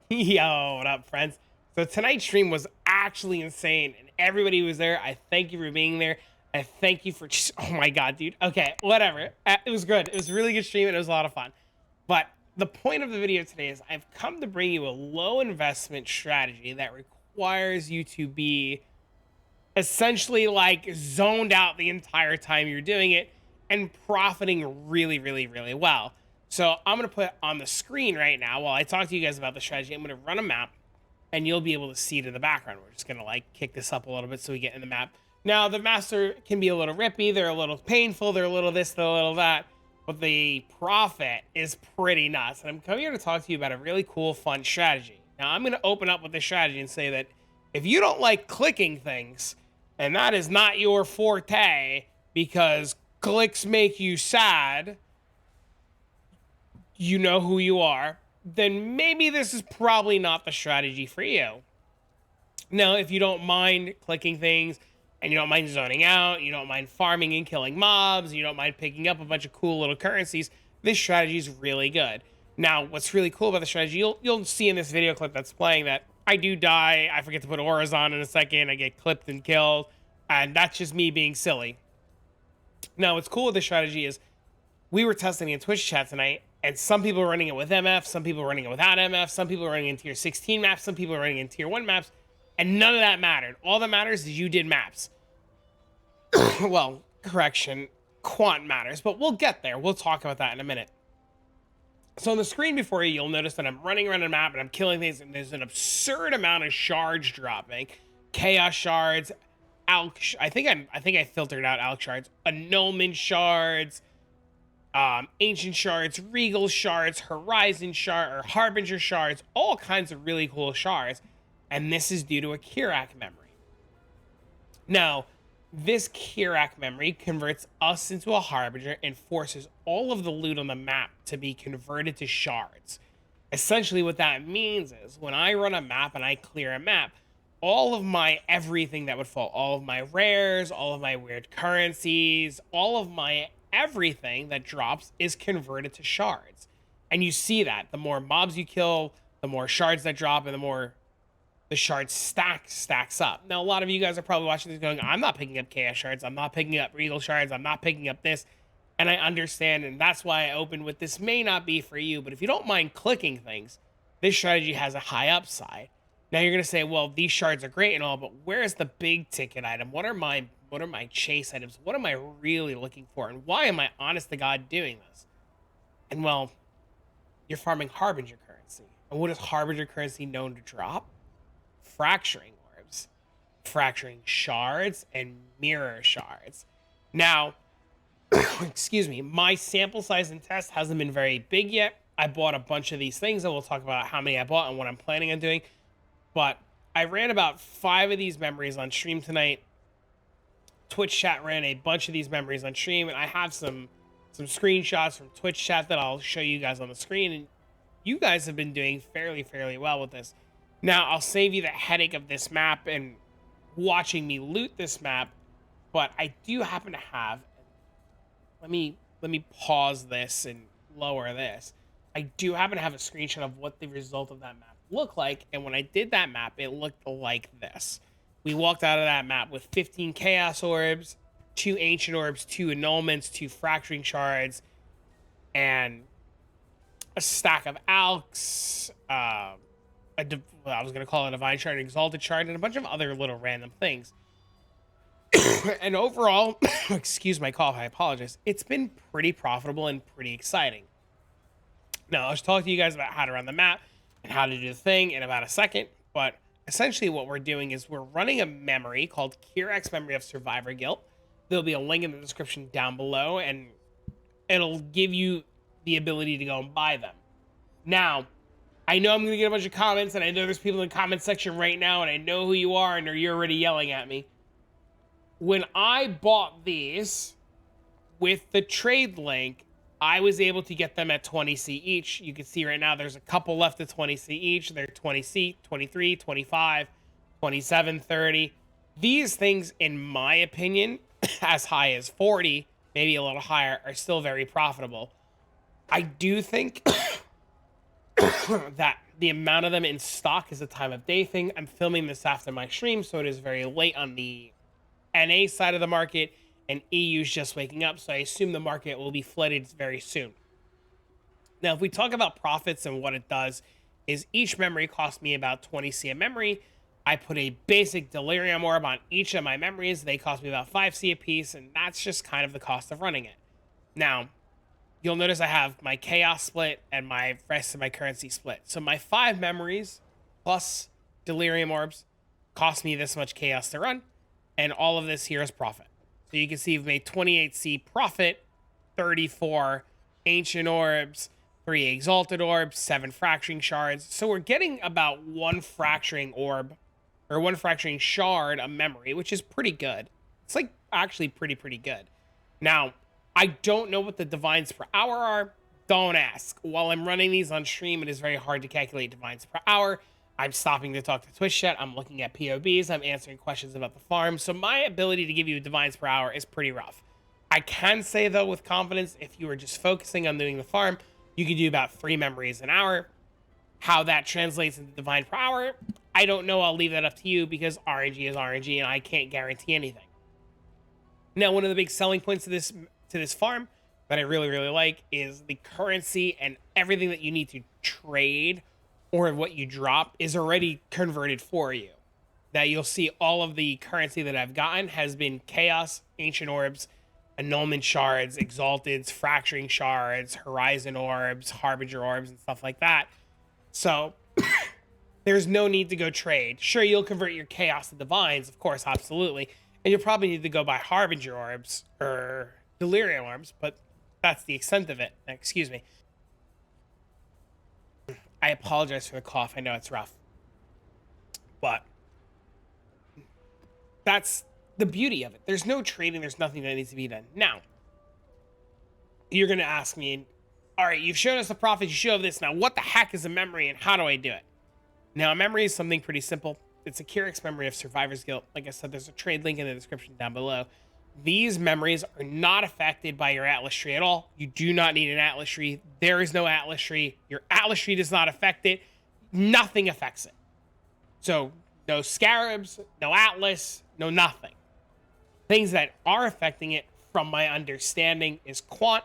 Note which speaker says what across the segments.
Speaker 1: Yo, what up, friends? So tonight's stream was actually insane, and everybody was there. I thank you for being there. I thank you for just, oh my god, dude. Okay, whatever. It was good. It was a really good stream, and it was a lot of fun. But the point of the video today is I've come to bring you a low investment strategy that requires you to be essentially like zoned out the entire time you're doing it and profiting really, really, really well. So I'm going to put on the screen right now while I talk to you guys about the strategy. I'm going to run a map and you'll be able to see it in the background. We're just going to like kick this up a little bit so we get in the map. Now the master can be a little rippy. They're a little painful. They're a little this, they're a little that. But the profit is pretty nuts. And I'm coming here to talk to you about a really cool, fun strategy. Now I'm going to open up with this strategy and say that if you don't like clicking things, and that is not your forte because clicks make you sad, you know who you are, then maybe this is probably not the strategy for you. Now, if you don't mind clicking things and you don't mind zoning out, you don't mind farming and killing mobs, you don't mind picking up a bunch of cool little currencies, this strategy is really good. Now, what's really cool about the strategy, you'll see in this video clip that's playing that I do die. I forget to put auras on in a second. I get clipped and killed. And that's just me being silly. Now, what's cool with this strategy is we were testing in Twitch chat tonight, and some people are running it with MF, some people are running it without MF, some people are running in tier 16 maps, some people are running in tier 1 maps, and none of that mattered. All that matters is you did maps. Well, correction, quant matters, but we'll get there. We'll talk about that in a minute. So on the screen before you, you'll notice that I'm running around a map and I'm killing things, and there's an absurd amount of shards dropping. Chaos shards, ALCH. I think I filtered out ALCH shards, Annulment shards, Ancient shards, Regal shards, Horizon shard, or Harbinger shards, all kinds of really cool shards. And this is due to a Kirac memory. Now, this Kirac memory converts us into a Harbinger and forces all of the loot on the map to be converted to shards. Essentially what that means is when I run a map and I clear a map, all of my everything that would fall, all of my rares, all of my weird currencies, all of my everything that drops is converted to shards. And you see that the more mobs you kill, the more shards that drop, and the more the shard stacks up. Now, a lot of you guys are probably watching this going, I'm not picking up chaos shards, I'm not picking up regal shards, I'm not picking up this. And I understand, and that's why I opened with this may not be for you, but if you don't mind clicking things, this strategy has a high upside. Now you're gonna say, well, these shards are great and all, but where's the big ticket item? What are my chase items? What am I really looking for? And why am I honest to God doing this? And well, you're farming Harbinger currency. And what is Harbinger currency known to drop? Fracturing orbs, fracturing shards, and mirror shards. Now, excuse me, my sample size and test hasn't been very big yet. I bought a bunch of these things, and we'll talk about how many I bought and what I'm planning on doing. But I ran about 5 of these memories on stream tonight. Twitch chat ran a bunch of these memories on stream, and I have some screenshots from Twitch chat that I'll show you guys on the screen. And you guys have been doing fairly well with this. Now, I'll save you the headache of this map and watching me loot this map, but I do happen to have, let me pause this and lower this. I do happen to have a screenshot of what the result of that map looked like, and when I did that map, it looked like this. We walked out of that map with 15 Chaos Orbs, 2 Ancient Orbs, 2 Annulments, 2 Fracturing Shards, and a stack of ALCHs, I was going to call it a Divine Shard, an Exalted Shard, and a bunch of other little random things. And overall, excuse my cough, I apologize, it's been pretty profitable and pretty exciting. Now, I'll talk to you guys about how to run the map and how to do the thing in about a second, but essentially what we're doing is we're running a memory called Kirac's Memory of Survivor Guilt. There'll be a link in the description down below, and it'll give you the ability to go and buy them. Now, I know I'm going to get a bunch of comments, and I know there's people in the comment section right now, and I know who you are, and you're already yelling at me. When I bought these with the trade link, I was able to get them at 20C each. You can see right now there's a couple left at 20C each. They're 20C, 23, 25, 27, 30. These things, in my opinion, as high as 40, maybe a little higher, are still very profitable. I do think that the amount of them in stock is a time of day thing. I'm filming this after my stream, so it is very late on the NA side of the market, and EU's just waking up, so I assume the market will be flooded very soon. Now, if we talk about profits and what it does, is each memory cost me about 20 C of memory. I put a basic Delirium Orb on each of my memories. They cost me about 5 C a piece, and that's just kind of the cost of running it. Now, you'll notice I have my Chaos split and my rest of my currency split. So my 5 memories plus Delirium Orbs cost me this much Chaos to run, and all of this here is profit. So you can see we've made 28 C profit, 34 Ancient Orbs, 3 Exalted Orbs, 7 Fracturing Shards. So we're getting about 1 Fracturing Orb, or 1 Fracturing Shard a memory, which is pretty good. It's like actually pretty good. Now, I don't know what the divines per hour are. Don't ask. While I'm running these on stream, it is very hard to calculate divines per hour. I'm stopping to talk to Twitch chat. I'm looking at POBs. I'm answering questions about the farm. So my ability to give you divines per hour is pretty rough. I can say, though, with confidence, if you were just focusing on doing the farm, you could do about 3 memories an hour. How that translates into divine per hour, I don't know. I'll leave that up to you because RNG is RNG and I can't guarantee anything. Now, one of the big selling points of this farm that I really like is the currency, and everything that you need to trade or what you drop is already converted for you. That you'll see all of the currency that I've gotten has been Chaos, Ancient Orbs, Annulment Shards, Exalteds, Fracturing Shards, Horizon Orbs, Harbinger Orbs, and stuff like that. So there's no need to go trade. Sure, you'll convert your Chaos to Divines, of course, absolutely. And you'll probably need to go buy Harbinger Orbs or Delirium Orbs, but that's the extent of it. Excuse me. I apologize for the cough. I know it's rough. But that's the beauty of it. There's no trading. There's nothing that needs to be done. Now, you're going to ask me, all right, you've shown us the profits. You show this. Now, what the heck is a memory and how do I do it? Now, a memory is something pretty simple. It's a Kirac's memory of Survivor's Guilt. Like I said, there's a trade link in the description down below. These memories are not affected by your Atlas tree at all. You do not need an Atlas tree. There is no Atlas tree. Your Atlas tree does not affect it. Nothing affects it. So, no Scarabs, no Atlas, no nothing. Things that are affecting it, from my understanding, is Quant,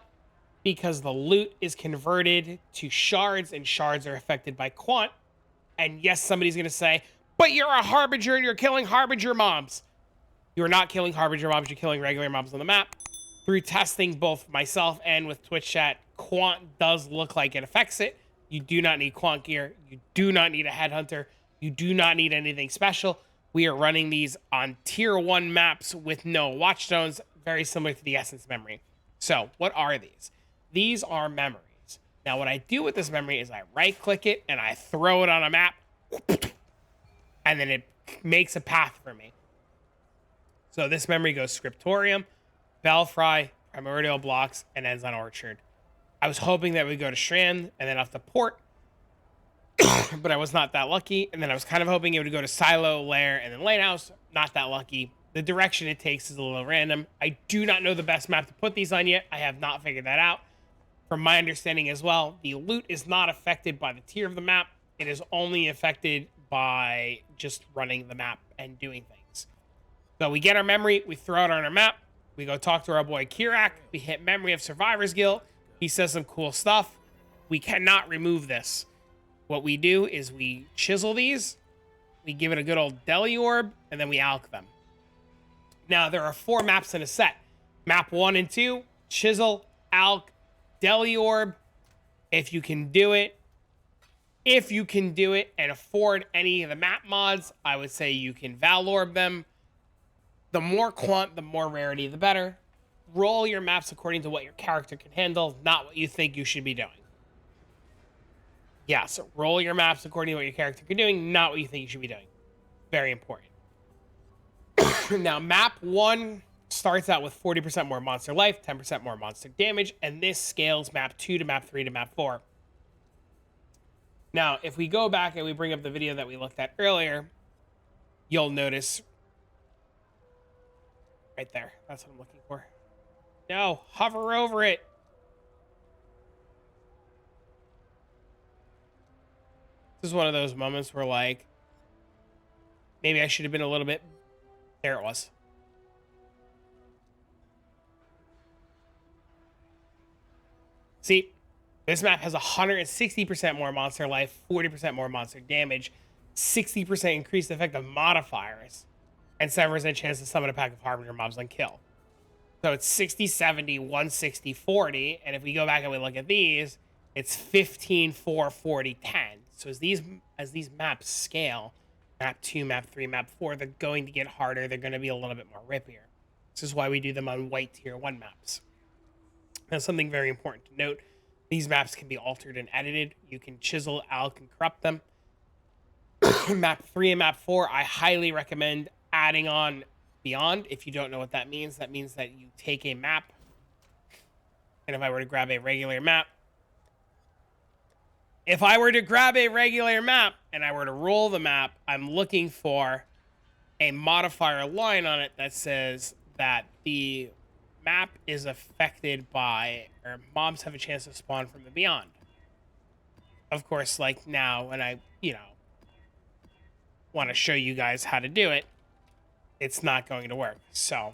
Speaker 1: because the loot is converted to shards, and shards are affected by Quant. And yes, somebody's going to say, but you're a Harbinger and you're killing Harbinger mobs. You're not killing Harbinger mobs, you're killing regular mobs on the map. Through testing both myself and with Twitch chat, Quant does look like it affects it. You do not need Quant gear. You do not need a Headhunter. You do not need anything special. We are running these on tier 1 maps with no watchstones, very similar to the Essence memory. So, what are these? These are memories. Now, what I do with this memory is I right-click it and I throw it on a map, and then it makes a path for me. So this memory goes Scriptorium, Belfry, Primordial Blocks, and ends on Orchard. I was hoping that we'd go to Strand and then off to Port, but I was not that lucky. And then I was kind of hoping it would go to Silo, Lair, and then Lighthouse. Not that lucky. The direction it takes is a little random. I do not know the best map to put these on yet. I have not figured that out. From my understanding as well, the loot is not affected by the tier of the map. It is only affected by just running the map and doing things. So we get our memory, we throw it on our map, we go talk to our boy Kirac, we hit memory of Survivor's Guilt, he says some cool stuff. We cannot remove this. What we do is we chisel these, we give it a good old DELI orb, and then we ALCH them. Now, there are 4 maps in a set. Map 1 and 2, chisel, ALCH, DELI orb. If you can do it and afford any of the map mods, I would say you can VAAL orb them. The more Quant, the more rarity, the better. Roll your maps according to what your character can handle, not what you think you should be doing. Yeah, so roll your maps according to what your character can be doing, not what you think you should be doing. Very important. Now, map 1 starts out with 40% more monster life, 10% more monster damage, and this scales map 2 to map 3 to map 4. Now, if we go back and we bring up the video that we looked at earlier, you'll notice right there. That's what I'm looking for. No, hover over it. This is one of those moments where, like, maybe I should have been a little bit... There it was. See, this map has 160% more monster life, 40% more monster damage, 60% increased effective modifiers, and 7% chance to summon a pack of Harbinger mobs on kill. So it's 60, 70, 160, 40. And if we go back and we look at these, it's 15, 4, 40, 10. So as these maps scale, map 2, map 3, map 4, they're going to get harder. They're going to be a little bit more rippier. This is why we do them on white tier 1 maps. Now, something very important to note, these maps can be altered and edited. You can chisel, ALCH, and corrupt them. Map 3 and map 4, I highly recommend adding on Beyond. If you don't know what that means that you take a map, and if I were to grab a regular map and I were to roll the map, I'm looking for a modifier line on it that says that the map is affected by, or mobs have a chance to spawn from the Beyond. Of course, like now when I, want to show you guys how to do it, it's not going to work. So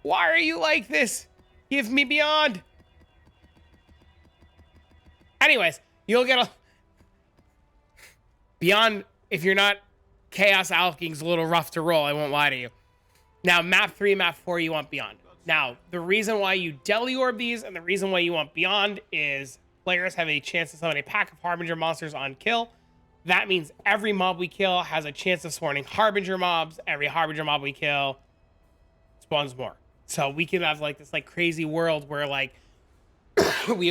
Speaker 1: why are you like this? Give me Beyond. Anyways, you'll get a Beyond. If you're not Chaos Alching's a little rough to roll, I won't lie to you. Now, map 3, map 4, you want Beyond. Now, the reason why you DELI orb these and the reason why you want Beyond is players have a chance to summon a pack of Harbinger monsters on kill. That means every mob we kill has a chance of spawning Harbinger mobs. Every Harbinger mob we kill spawns more. So we can have like this like crazy world where like we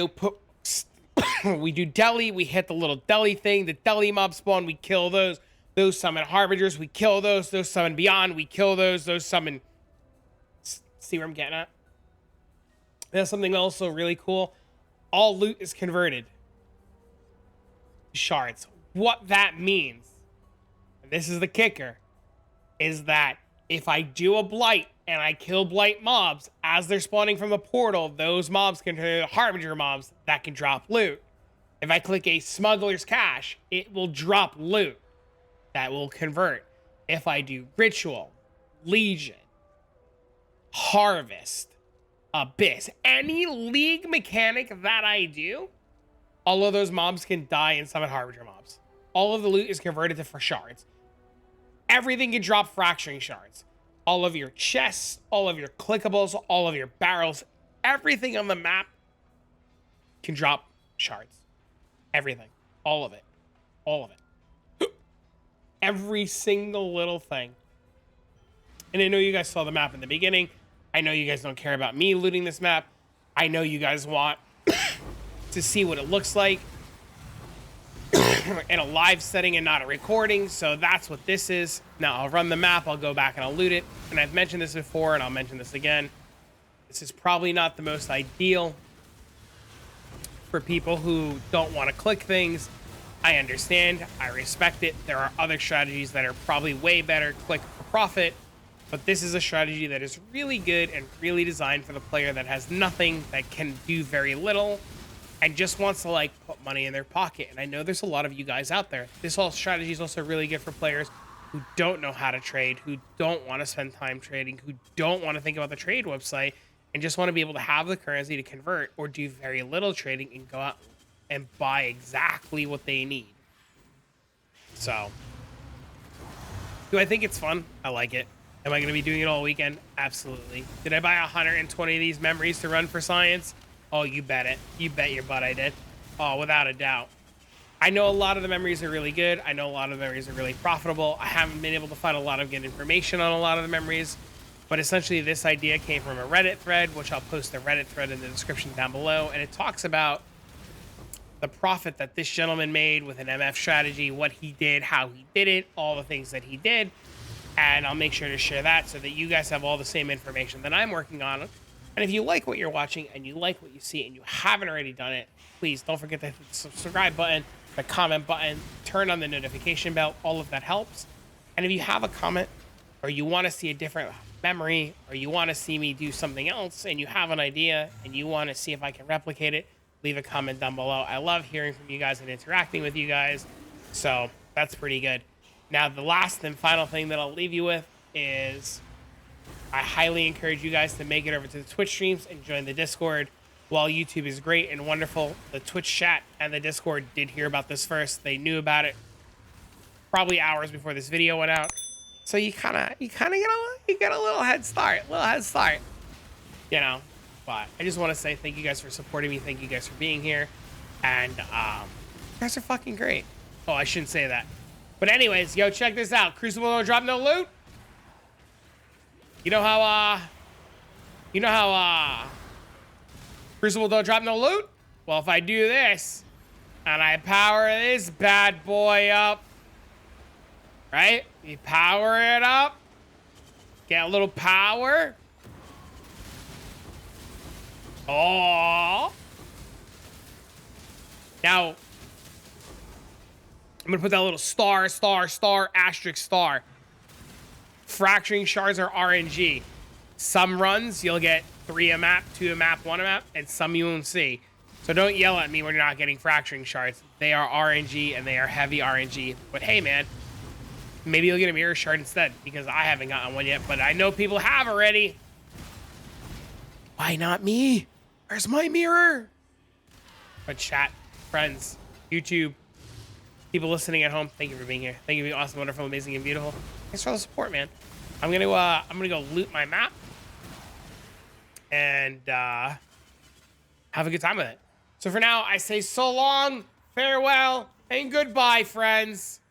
Speaker 1: do DELI, we hit the little DELI thing, the DELI mob spawn, we kill those. Those summon Harbingers, we kill those. Those summon Beyond, we kill those. Those summon... See where I'm getting at? There's something also really cool. All loot is converted to shards. What that means, and this is the kicker, is that if I do a blight and I kill blight mobs as they're spawning from the portal, those mobs can turn into Harbinger mobs that can drop loot. If I click a smuggler's cache, it will drop loot that will convert. If I do ritual, legion, harvest, abyss, any league mechanic that I do, all of those mobs can die and summon Harbinger mobs. All of the loot is converted to for shards. Everything can drop fracturing shards. All of your chests, all of your clickables, all of your barrels, everything on the map can drop shards. Everything. All of it. All of it. Every single little thing. And I know you guys saw the map in the beginning. I know you guys don't care about me looting this map. I know you guys want to see what it looks like in a live setting and not a recording. So that's what this is. Now I'll run the map. I'll go back and I'll loot it. And I've mentioned this before and I'll mention this again. This is probably not the most ideal for people who don't want to click things. I understand. I respect it. There are other strategies that are probably way better, click for profit. But this is a strategy that is really good and really designed for the player that has nothing, that can do very little, and just wants to like put money in their pocket. And I know there's a lot of you guys out there. This whole strategy is also really good for players who don't know how to trade, who don't want to spend time trading, who don't want to think about the trade website, and just want to be able to have the currency to convert or do very little trading and go out and buy exactly what they need. So, do I think it's fun? I like it. Am I going to be doing it all weekend? Absolutely. Did I buy 120 of these memories to run for science? Oh, you bet it. You bet your butt I did. Oh, without a doubt. I know a lot of the memories are really good. I know a lot of the memories are really profitable. I haven't been able to find a lot of good information on a lot of the memories, but essentially this idea came from a Reddit thread, which I'll post the Reddit thread in the description down below, and it talks about the profit that this gentleman made with an MF strategy, what he did, how he did it, all the things that he did. And I'll make sure to share that so that you guys have all the same information that I'm working on. And if you like what you're watching and you like what you see and you haven't already done it, please don't forget the subscribe button, the comment button, turn on the notification bell. All of that helps. And if you have a comment or you want to see a different memory, or you want to see me do something else and you have an idea and you want to see if I can replicate it, leave a comment down below. I love hearing from you guys and interacting with you guys. So that's pretty good. Now, the last and final thing that I'll leave you with is I highly encourage you guys to make it over to the Twitch streams and join the Discord. While YouTube is great and wonderful, the Twitch chat and the Discord did hear about this first. They knew about it probably hours before this video went out. So you kind of get a little head start, you know. But I just want to say thank you guys for supporting me. Thank you guys for being here, and you guys are fucking great. Oh, I shouldn't say that. But anyways, yo, check this out. Crucible don't drop no loot. You know how Crucible don't drop no loot? Well, if I do this and I power this bad boy up, right? You power it up, get a little power. Oh. Now, I'm gonna put that little star, asterisk star. Fracturing shards are RNG. Some runs, you'll get 3 a map, 2 a map, 1 a map, and some you won't see. So don't yell at me when you're not getting fracturing shards. They are RNG, and they are heavy RNG. But hey, man, maybe you'll get a mirror shard instead, because I haven't gotten one yet, but I know people have already. Why not me? Where's my mirror? But chat, friends, YouTube, people listening at home, thank you for being here. Thank you for being awesome, wonderful, amazing, and beautiful. Thanks for all the support, man. I'm gonna go loot my map and have a good time with it. So for now, I say so long, farewell, and goodbye, friends.